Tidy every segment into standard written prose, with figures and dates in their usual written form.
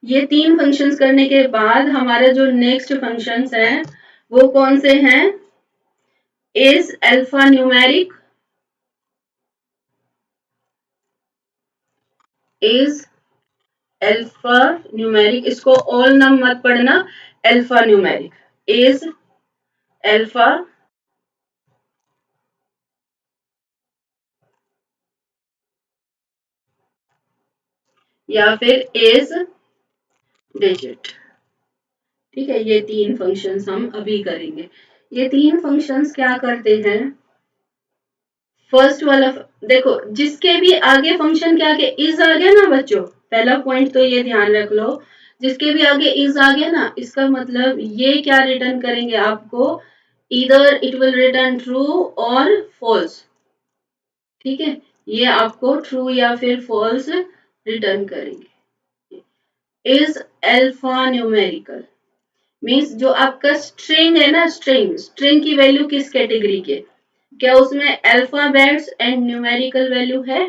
ये 3 फंक्शंस करने के बाद हमारा जो नेक्स्ट फंक्शंस है वो कौन से हैं? Is alpha numeric, is alpha numeric, इसको ऑल नाम मत पढ़ना, अल्फा न्यूमेरिक, इज अल्फा या फिर इज डिजिट। ठीक है, ये 3 फंक्शंस हम अभी करेंगे। ये 3 फंक्शंस क्या करते हैं? फर्स्ट वाला देखो, जिसके भी आगे फंक्शन के आगे इज आ गया ना बच्चों, पहला पॉइंट तो ये ध्यान रख लो, जिसके भी आगे इज आ गया ना, इसका मतलब ये क्या रिटर्न करेंगे आपको, इधर इट विल रिटर्न ट्रू और फॉल्स। ठीक है, ये आपको ट्रू या फिर फॉल्स रिटर्न करेंगे। इज अल्फा न्यूमेरिकल मीन्स जो आपका स्ट्रिंग है ना, स्ट्रिंग की वैल्यू किस कैटेगरी के, क्या उसमें अल्फाबेट्स एंड न्यूमेरिकल वैल्यू है?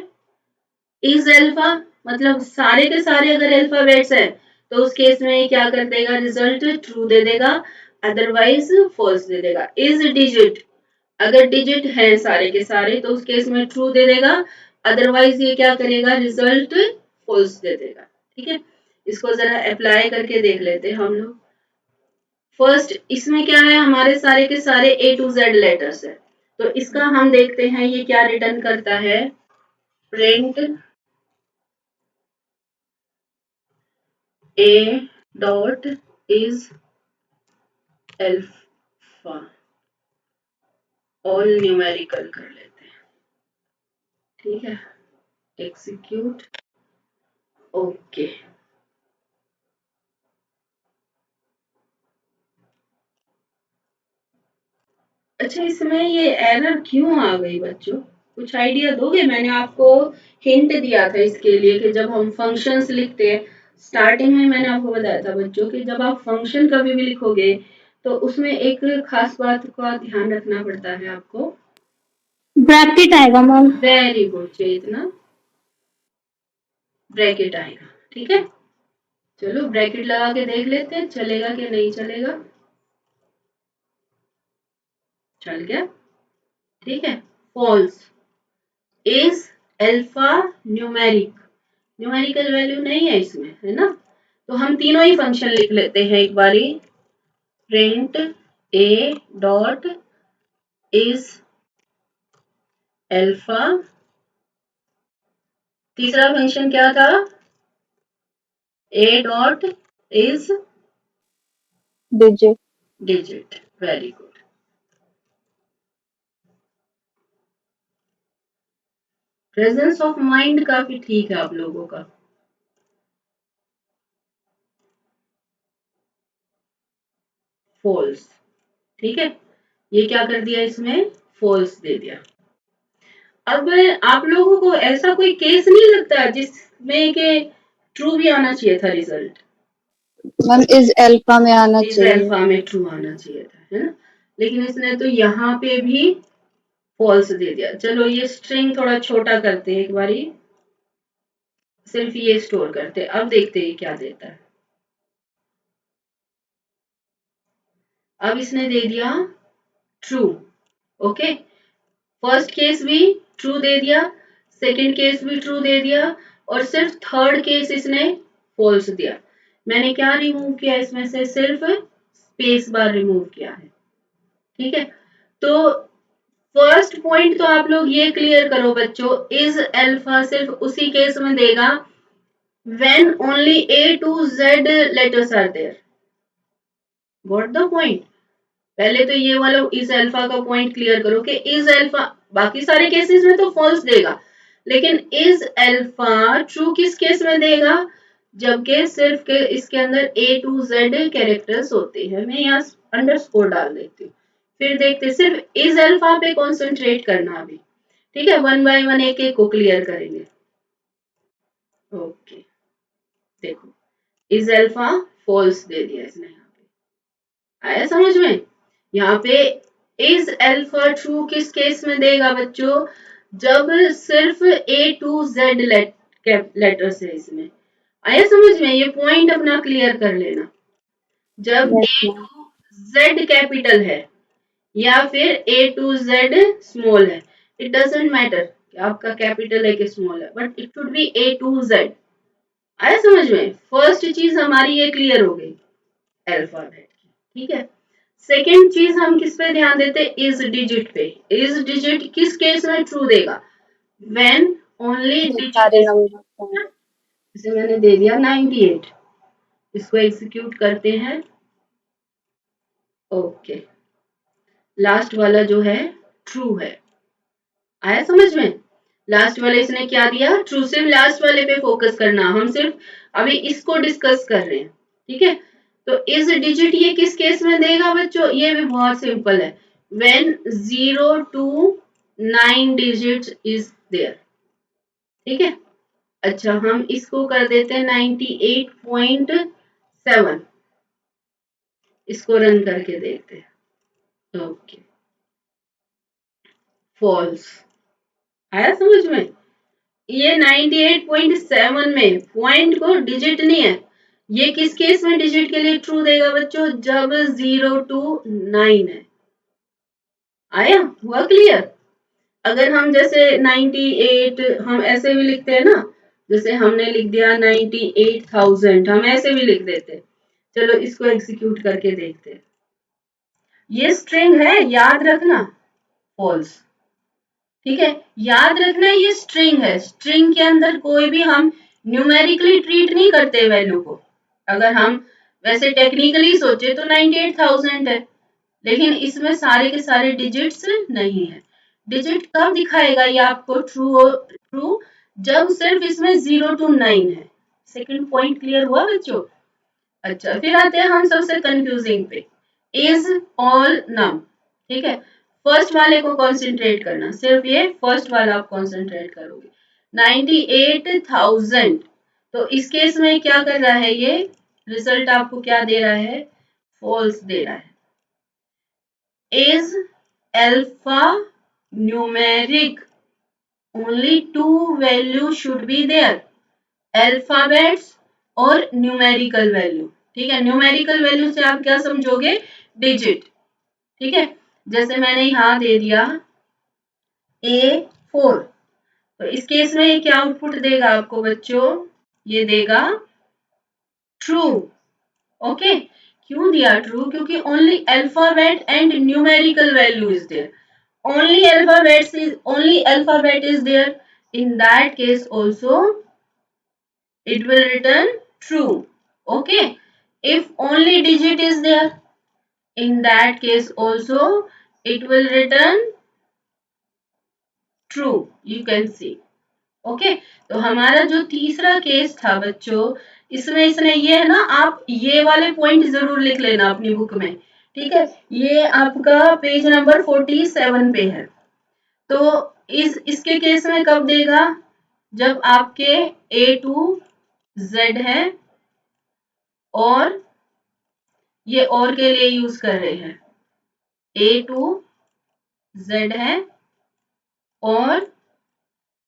इज अल्फा मतलब सारे के सारे अगर अल्फाबेट्स है तो उस केस में क्या कर देगा, रिजल्ट ट्रू दे देगा, अदरवाइज फॉल्स दे देगा। इज डिजिट, अगर डिजिट है सारे के सारे तो उस केस में ट्रू दे देगा, अदरवाइज ये क्या करेगा, रिजल्ट फॉल्स दे देगा। ठीक है, इसको जरा अप्लाई करके देख लेते हैं हम लोग। फर्स्ट इसमें क्या है, हमारे सारे के सारे A to Z लेटर्स है, तो इसका हम देखते हैं ये क्या रिटर्न करता है। Print A dot is alpha, all numerical कर लेते हैं। ठीक है, एग्जीक्यूट, ओके। अच्छा, इसमें ये एरर क्यों आ गई बच्चों, कुछ आइडिया दोगे? मैंने आपको हिंट दिया था इसके लिए कि जब हम फंक्शंस लिखते हैं, स्टार्टिंग में मैंने आपको बताया था बच्चों कि जब आप फंक्शन कभी भी लिखोगे तो उसमें एक खास बात का ध्यान रखना पड़ता है आपको, ब्रैकेट आएगा मैम। वेरी गुड चेतना, ब्रैकेट आएगा। ठीक है, चलो ब्रैकेट लगा के देख लेते हैं चलेगा कि नहीं चलेगा। चल गया। ठीक है, false, is alpha numeric, numerical value नहीं है इसमें, है ना, तो हम तीनों ही फंक्शन लिख लेते हैं एक बारी। Print A dot is alpha, तीसरा फंक्शन क्या था, A dot is digit. Digit, very good. Presence of mind काफी ठीक है आप लोगों का। फॉल्स, ठीक है, ये क्या कर दिया इसमें, फॉल्स दे दिया। अब आप लोगों को ऐसा कोई केस नहीं लगता जिसमें के ट्रू भी आना चाहिए था रिजल्ट? मैम इज अल्फा में आना इस चाहिए। अल्फा में ट्रू आना चाहिए था, है ना, लेकिन इसने तो यहाँ पे भी फॉल्स दे दिया। चलो ये स्ट्रिंग थोड़ा छोटा करते हैं एक बारी, सिर्फ ये स्टोर करते हैं, अब देखते हैं क्या देता है। अब इसने दे दिया ट्रू, ओके, फर्स्ट केस भी ट्रू दे दिया, सेकंड केस भी ट्रू दे दिया, और सिर्फ थर्ड केस इसने फॉल्स दिया। मैंने क्या रिमूव किया इसमें से, सिर्फ स्पेस बार रिमूव किया है। ठीक है, तो फर्स्ट पॉइंट तो आप लोग ये क्लियर करो बच्चों, इज अल्फा सिर्फ उसी केस में देगा when only A to Z letters are there, got the point. पहले तो ये वाला इज अल्फा का पॉइंट क्लियर करो कि इज अल्फा, बाकी सारे केसेस में तो फॉल्स देगा, लेकिन इज अल्फा ट्रू किस केस में देगा, जबकि सिर्फ के इसके अंदर A to Z कैरेक्टर्स होते हैं। मैं यहाँ अंडरस्कोर डाल देती हूँ, फिर देखते, सिर्फ इज अल्फा पे कॉन्सेंट्रेट करना अभी। ठीक है, वन बाय वन एक एक को क्लियर करेंगे। ओके, देखो इज अल्फा फॉल्स दे दिया इसने, यहाँ पे आया समझ में। यहाँ पे इज अल्फा ट्रू किस केस में देगा बच्चों, जब सिर्फ A to Z लेटर्स है इसमें, आया समझ में? ये पॉइंट अपना क्लियर कर लेना। जब yes A ma'am. To Z capital है या फिर A टू Z स्मॉल है, इट डजेंट मैटर कि आपका कैपिटल है कि स्मॉल है, but it should be A to Z। आया समझ में? फर्स्ट चीज हमारी ये क्लियर हो गई अल्फाबेट की, ठीक है। सेकेंड चीज हम किस पे ध्यान देते हैं? इज डिजिट पे। इज डिजिट किस केस में ट्रू देगा? व्हेन ओनली जब डिजिट सारे इज, नंबर इसे मैंने दे दिया 98। इसको एग्जीक्यूट करते हैं। ओके, लास्ट वाला जो है ट्रू है। आया समझ में? लास्ट वाले इसने क्या दिया? ट्रू। सिर्फ लास्ट वाले पे फोकस करना, हम सिर्फ अभी इसको डिस्कस कर रहे हैं, ठीक है। तो इस डिजिट ये किस केस में देगा बच्चों? ये भी बहुत सिंपल है, when 0 to 9 digit is there, ठीक है। अच्छा, हम इसको कर देते हैं 98.7। इसको रन करके देखते हैं। Okay, false. आया समझ में? ये 98.7 में पॉइंट को डिजिट नहीं है। ये किस केस में डिजिट के लिए ट्रू देगा बच्चों? जब 0 to 9 है। आया? हुआ क्लियर? अगर हम जैसे 98 हम ऐसे भी लिखते हैं ना, जैसे हमने लिख दिया 98,000, हम ऐसे भी लिख देते। चलो इसको एग्जीक्यूट करके देखते हैं। ये स्ट्रिंग है, याद रखना, फॉल्स, ठीक है। याद रखना ये स्ट्रिंग है, स्ट्रिंग के अंदर कोई भी हम न्यूमेरिकली ट्रीट नहीं करते वैल्यू को। अगर हम वैसे टेक्निकली सोचे तो 98,000 है, लेकिन इसमें सारे के सारे डिजिट्स नहीं है। डिजिट कब दिखाएगा ये आपको ट्रू? जब सिर्फ इसमें 0 to 9 है। सेकंड पॉइंट क्लियर हुआ बच्चों? अच्छा, फिर आते हैं हम सबसे कंफ्यूजिंग पे, इज ऑल नम, ठीक है। फर्स्ट वाले को कंसंट्रेट करना, सिर्फ ये फर्स्ट वाला आप कंसंट्रेट करोगे। 98,000, तो इस केस में क्या कर रहा है ये? रिजल्ट आपको क्या दे रहा है? फॉल्स दे रहा है। Is alpha numeric, only 2 value should be there, alphabets और न्यूमेरिकल वैल्यू, ठीक है। न्यूमेरिकल वैल्यू से आप क्या समझोगे? डिजिट, ठीक है। जैसे मैंने यहां दे दिया A4, तो इस केस में ये क्या आउटपुट देगा आपको बच्चों? ये देगा ट्रू। ओके, क्यों दिया ट्रू? क्योंकि only alphabet and numerical value is there. only alphabet is there, in that case also it will return true. Okay, if only digit is there, in that case also it will return true, you can see. Okay, तो हमारा जो तीसरा case था बच्चों, इसमें इसने ये है ना, आप ये वाले पॉइंट जरूर लिख लेना अपनी बुक में, ठीक है। ये आपका पेज नंबर 47 पे है। तो इसके केस में कब देगा? जब आपके A to Z है और ये और के लिए यूज कर रहे हैं। A to Z है और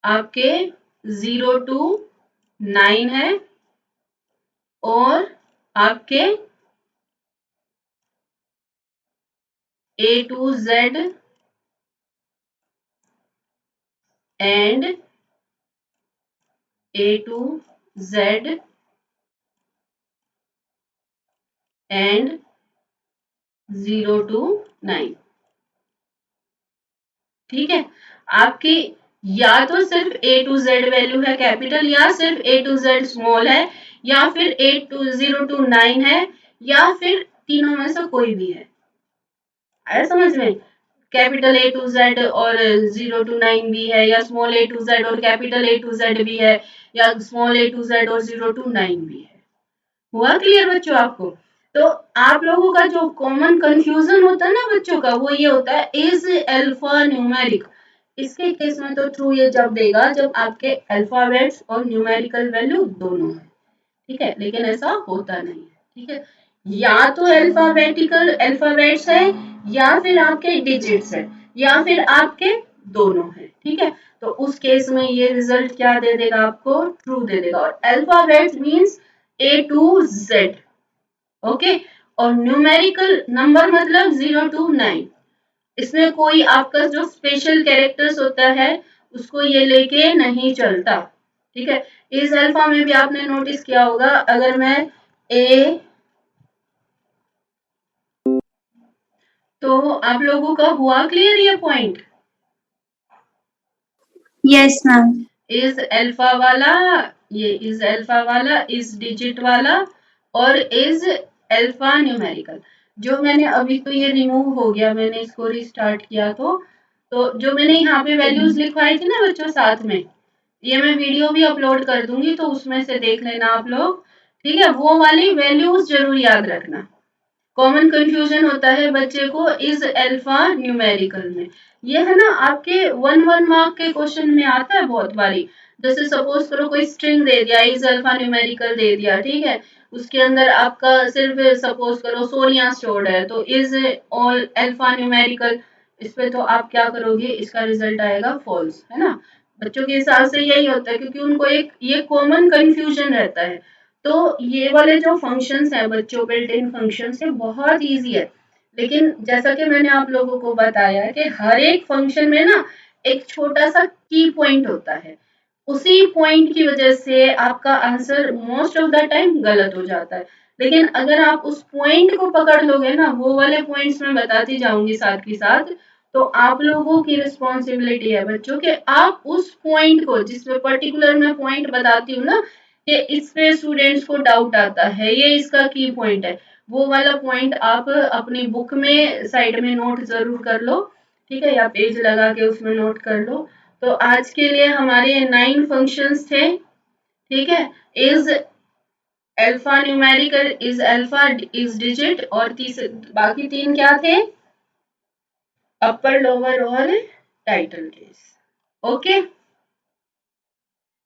आपके 0 to 9 है और आपके A to Z and A to Z and 0 to 9, ठीक है। आपकी या तो सिर्फ A to Z वैल्यू है कैपिटल, या सिर्फ A to Z स्मॉल है, या फिर 0 to 9 है, या फिर तीनों में से कोई भी है। आया समझ में? कैपिटल A to Z और 0 to 9 भी है, या स्मॉल A to Z और कैपिटल A to Z भी है, या स्मॉल A to Z और 0 to 9 भी है। हुआ क्लियर बच्चों आपको? तो आप लोगों का जो कॉमन कंफ्यूजन होता है ना बच्चों का, वो ये होता है इज अल्फा न्यूमेरिक। इसके केस में तो ट्रू ये जब देगा जब आपके अल्फाबेट्स और न्यूमेरिकल वैल्यू दोनों है, ठीक है। लेकिन ऐसा होता नहीं है, ठीक है। या तो अल्फाबेट्स है, या फिर आपके डिजिट्स है, या फिर आपके दोनों है, ठीक है। तो उस केस में ये रिजल्ट क्या दे देगा आपको, ट्रू दे देगा। और alphabet means A to Z, okay. और न्यूमेरिकल नंबर मतलब 0 to 9, इसमें कोई आपका जो स्पेशल कैरेक्टर्स होता है उसको ये लेके नहीं चलता, ठीक है। इस अल्फा में भी आपने नोटिस किया होगा, अगर मैं ए, तो आप लोगों का हुआ क्लियर ये point? Yes ma'am. Is alpha वाला, ये इज अल्फा वाला, इज डिजिट वाला, और इज अल्फा न्यूमेरिकल। जो मैंने अभी तो ये रिमूव हो गया, मैंने इसको रिस्टार्ट किया तो जो मैंने यहाँ पे वैल्यूज लिखवाई थी ना बच्चों साथ में, ये मैं वीडियो भी अपलोड कर दूंगी तो उसमें से देख लेना आप लोग, ठीक है। वो वाली वैल्यूज जरूर याद रखना। कॉमन कंफ्यूजन होता है बच्चे को इज अल्फा न्यूमेरिकल में, ये है ना आपके 1 मार्क के क्वेश्चन में आता है बहुत बारी। जैसे सपोज करो कोई स्ट्रिंग दे दिया, इज अल्फा न्यूमेरिकल दे दिया, ठीक है। उसके अंदर आपका सिर्फ सपोज करो सोनिया स्टोर्ड है, तो इज ऑल अल्फा न्यूमेरिकल, इस पे तो आप क्या करोगे, इसका रिजल्ट आएगा फॉल्स, है ना। बच्चों के हिसाब से यही होता है, क्योंकि उनको एक ये कॉमन कंफ्यूजन रहता है। तो ये वाले जो फंक्शंस हैं बच्चों, बिल्ट इन फंक्शंस, ये बहुत इजी है। लेकिन जैसा कि मैंने आप लोगों को बताया कि हर एक फंक्शन में ना एक छोटा सा की पॉइंट होता है, उसी पॉइंट की वजह से आपका answer most of the time गलत हो जाता है। लेकिन अगर आप उस पॉइंट को पकड़ लोगे ना, वो वाले पॉइंट्स मैं बताती जाऊंगी साथ के साथ, तो आप लोगों की रिस्पॉन्सिबिलिटी है बच्चों के आप उस पॉइंट को, जिसमें पर्टिकुलर मैं पॉइंट बताती हूँ ना कि इस पे स्टूडेंट्स को डाउट आता है, ये इसका की पॉइंट है, वो वाला पॉइंट आप अपनी बुक में साइड में नोट जरूर कर लो, ठीक है, या पेज लगा के उसमें नोट कर लो। तो आज के लिए हमारे 9 फंक्शंस थे, ठीक है। Is alpha numerical, is alpha, is digit, और बाकी 3 क्या थे, अपर लोअर और टाइटल केस, ओके।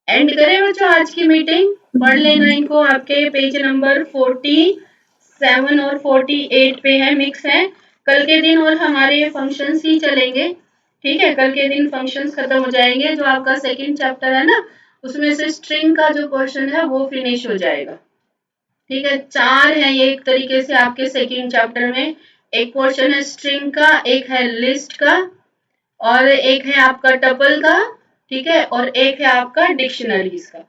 एंड करें बच्चों आज की मीटिंग, पढ़ लेना इनको, आपके पेज नंबर 47 और 48 पे है, मिक्स है। कल के दिन और हमारे ये फंक्शंस ही चलेंगे, ठीक है। कल के दिन फंक्शंस खत्म हो जाएंगे, जो आपका सेकंड चैप्टर है ना, उसमें से स्ट्रिंग का जो क्वेश्चन है वो फिनिश हो जाएगा, ठीक है। 4 है ये एक तरीके से आपके सेकंड चैप्टर में, एक पोर्शन है स्ट्रिंग का, एक है लिस्ट का, और एक है आपका टपल का, ठीक है, और एक है आपका डिक्शनरीज का।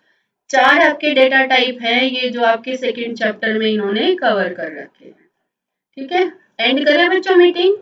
4 आपके डेटा टाइप हैं ये, जो आपके सेकंड चैप्टर में इन्होंने कवर कर रखे हैं, ठीक है। एंड करें बच्चों मीटिंग।